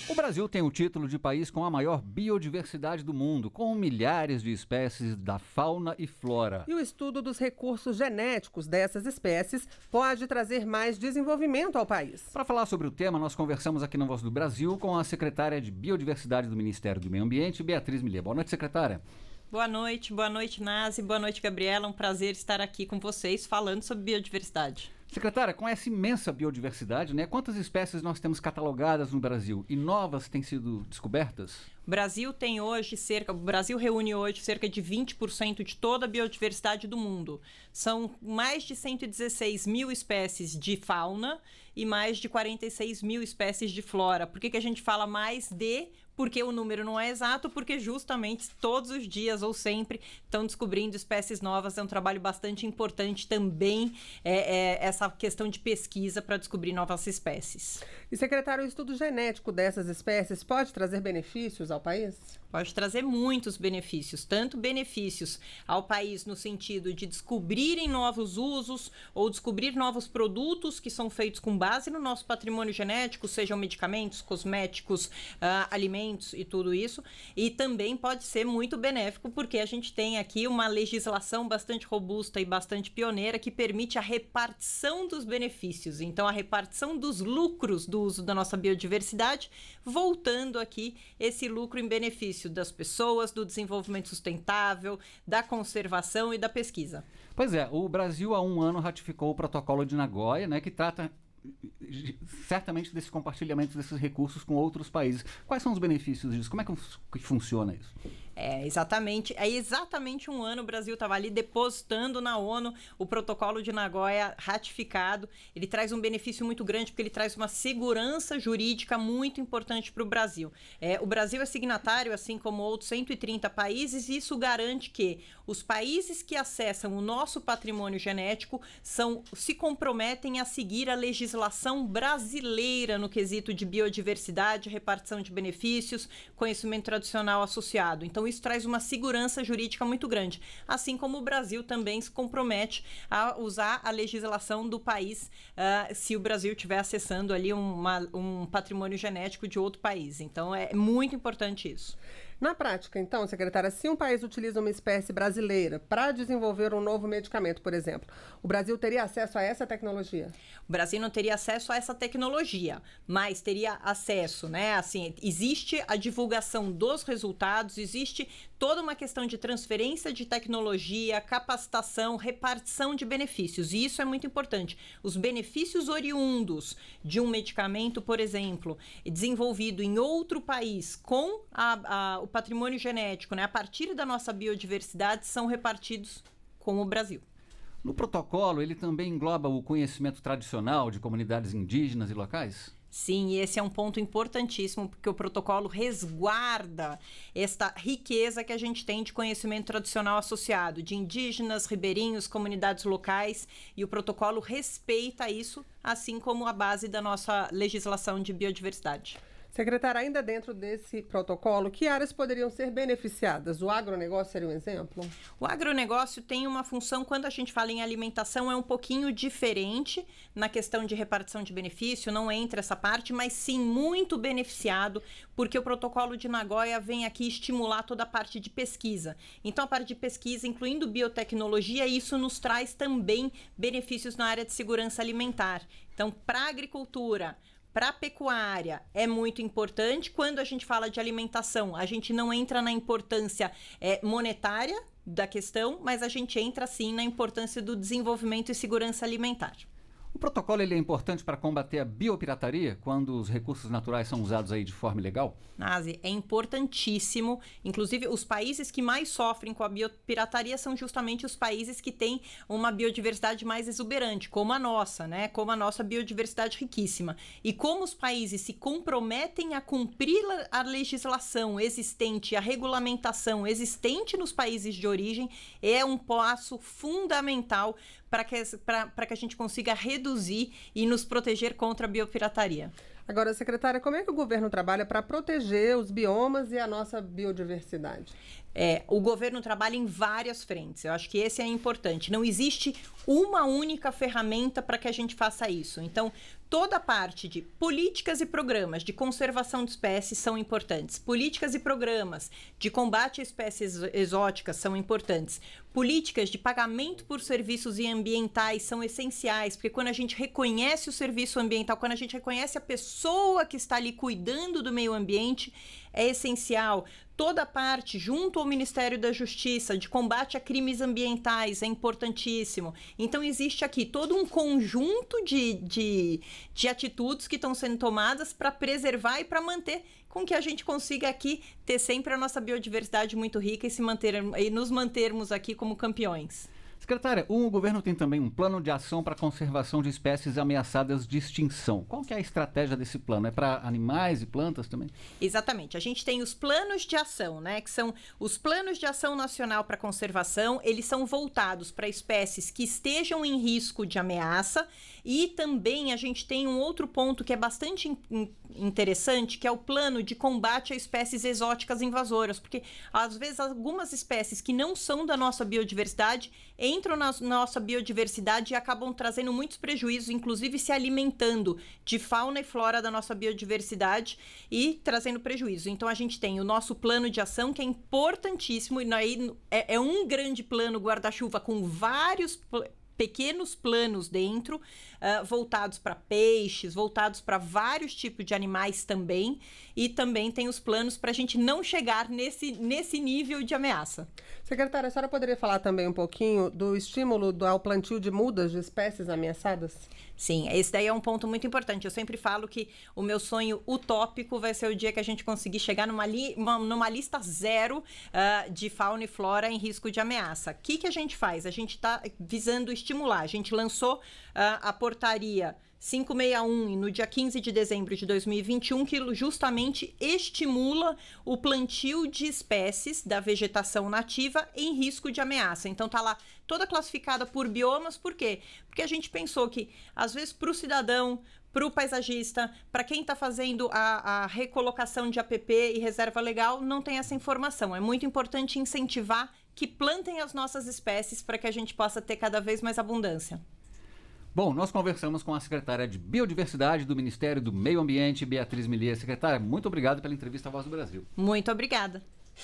O Brasil tem o título de país com a maior biodiversidade do mundo, com milhares de espécies da fauna e flora. E o estudo dos recursos genéticos dessas espécies pode trazer mais desenvolvimento ao país. Para falar sobre o tema, nós conversamos aqui no Voz do Brasil com a secretária de Biodiversidade do Ministério do Meio Ambiente, Beatriz Millet. Boa noite, secretária. Boa noite, Nazi, boa noite, Gabriela. Um prazer estar aqui com vocês falando sobre biodiversidade. Secretária, com essa imensa biodiversidade, quantas espécies nós temos catalogadas no Brasil e novas têm sido descobertas? O Brasil reúne hoje cerca de 20% de toda a biodiversidade do mundo. São mais de 116 mil espécies de fauna e mais de 46 mil espécies de flora. Por que a gente fala mais de? Porque o número não é exato, porque justamente todos os dias ou sempre estão descobrindo espécies novas. É um trabalho bastante importante também, essa questão de pesquisa para descobrir novas espécies. E, secretário, o estudo genético dessas espécies pode trazer benefícios ao país? Pode trazer muitos benefícios, tanto benefícios ao país no sentido de descobrirem novos usos ou descobrir novos produtos que são feitos com base no nosso patrimônio genético, sejam medicamentos, cosméticos, alimentos e tudo isso. E também pode ser muito benéfico porque a gente tem aqui uma legislação bastante robusta e bastante pioneira que permite a repartição dos benefícios. Então, a repartição dos lucros do uso da nossa biodiversidade, voltando aqui esse lucro em benefício das pessoas, do desenvolvimento sustentável, da conservação e da pesquisa. Pois é, o Brasil há um ano ratificou o protocolo de Nagoya, que trata certamente desse compartilhamento desses recursos com outros países. Quais são os benefícios disso? Como é que funciona isso? Exatamente um ano o Brasil estava ali depositando na ONU o protocolo de Nagoya ratificado. Ele traz um benefício muito grande porque ele traz uma segurança jurídica muito importante para o Brasil. O Brasil é signatário, assim como outros 130 países, e isso garante que os países que acessam o nosso patrimônio genético se comprometem a seguir a legislação brasileira no quesito de biodiversidade, repartição de benefícios, conhecimento tradicional associado. Então, isso traz uma segurança jurídica muito grande, assim como o Brasil também se compromete a usar a legislação do país se o Brasil estiver acessando ali um patrimônio genético de outro país. Então, é muito importante isso. Na prática, então, secretária, se um país utiliza uma espécie brasileira para desenvolver um novo medicamento, por exemplo, o Brasil teria acesso a essa tecnologia? O Brasil não teria acesso a essa tecnologia, mas teria acesso, Assim, existe a divulgação dos resultados, existe toda uma questão de transferência de tecnologia, capacitação, repartição de benefícios, e isso é muito importante. Os benefícios oriundos de um medicamento, por exemplo, desenvolvido em outro país com o patrimônio genético, a partir da nossa biodiversidade, são repartidos com o Brasil. No protocolo, ele também engloba o conhecimento tradicional de comunidades indígenas e locais? Sim, e esse é um ponto importantíssimo, porque o protocolo resguarda esta riqueza que a gente tem de conhecimento tradicional associado, de indígenas, ribeirinhos, comunidades locais, e o protocolo respeita isso, assim como a base da nossa legislação de biodiversidade. Secretária, ainda dentro desse protocolo, que áreas poderiam ser beneficiadas? O agronegócio seria um exemplo? O agronegócio tem uma função, quando a gente fala em alimentação, é um pouquinho diferente na questão de repartição de benefício, não entra essa parte, mas sim muito beneficiado, porque o protocolo de Nagoya vem aqui estimular toda a parte de pesquisa. Então, a parte de pesquisa, incluindo biotecnologia, isso nos traz também benefícios na área de segurança alimentar. Então, para a agricultura, para a pecuária é muito importante. Quando a gente fala de alimentação, a gente não entra na importância monetária da questão, mas a gente entra sim na importância do desenvolvimento e segurança alimentar. O protocolo ele é importante para combater a biopirataria, quando os recursos naturais são usados aí de forma ilegal? Nazi, é importantíssimo. Inclusive, os países que mais sofrem com a biopirataria são justamente os países que têm uma biodiversidade mais exuberante, como a nossa, Como a nossa biodiversidade riquíssima. E como os países se comprometem a cumprir a legislação existente, a regulamentação existente nos países de origem, é um passo fundamental para que a gente consiga reduzir e nos proteger contra a biopirataria. Agora, secretária, como é que o governo trabalha para proteger os biomas e a nossa biodiversidade? O governo trabalha em várias frentes. Eu acho que esse é importante. Não existe uma única ferramenta para que a gente faça isso. Então, toda a parte de políticas e programas de conservação de espécies são importantes. Políticas e programas de combate a espécies exóticas são importantes. Políticas de pagamento por serviços ambientais são essenciais, porque quando a gente reconhece o serviço ambiental, quando a gente reconhece a pessoa que está ali cuidando do meio ambiente, é essencial. Toda a parte, junto ao Ministério da Justiça, de combate a crimes ambientais, é importantíssimo. Então, existe aqui todo um conjunto de atitudes que estão sendo tomadas para preservar e para manter com que a gente consiga aqui ter sempre a nossa biodiversidade muito rica e nos mantermos aqui como campeões. Secretária, o governo tem também um plano de ação para a conservação de espécies ameaçadas de extinção. Qual que é a estratégia desse plano? É para animais e plantas também? Exatamente. A gente tem os planos de ação, né? Que são os planos de ação nacional para conservação. Eles são voltados para espécies que estejam em risco de ameaça. E também a gente tem um outro ponto que é bastante interessante, que é o plano de combate a espécies exóticas invasoras. Porque, às vezes, algumas espécies que não são da nossa biodiversidade entram na nossa biodiversidade e acabam trazendo muitos prejuízos, inclusive se alimentando de fauna e flora da nossa biodiversidade e trazendo prejuízo. Então, a gente tem o nosso plano de ação, que é importantíssimo, e aí é um grande plano guarda-chuva com vários pequenos planos dentro, voltados para peixes, voltados para vários tipos de animais também, e também tem os planos para a gente não chegar nesse nível de ameaça. Secretária, a senhora poderia falar também um pouquinho do estímulo ao plantio de mudas de espécies ameaçadas? Sim, esse daí é um ponto muito importante. Eu sempre falo que o meu sonho utópico vai ser o dia que a gente conseguir chegar numa lista zero de fauna e flora em risco de ameaça. O que a gente faz? A gente está visando estimular. A gente lançou a portaria 561 no dia 15 de dezembro de 2021, que justamente estimula o plantio de espécies da vegetação nativa em risco de ameaça. Então tá lá toda classificada por biomas. Por quê? Porque a gente pensou que, às vezes, para o cidadão, para o paisagista, para quem está fazendo a recolocação de APP e reserva legal, não tem essa informação. É muito importante incentivar que plantem as nossas espécies para que a gente possa ter cada vez mais abundância. Bom, nós conversamos com a secretária de Biodiversidade do Ministério do Meio Ambiente, Beatriz Millier. Secretária, muito obrigado pela entrevista à Voz do Brasil. Muito obrigada.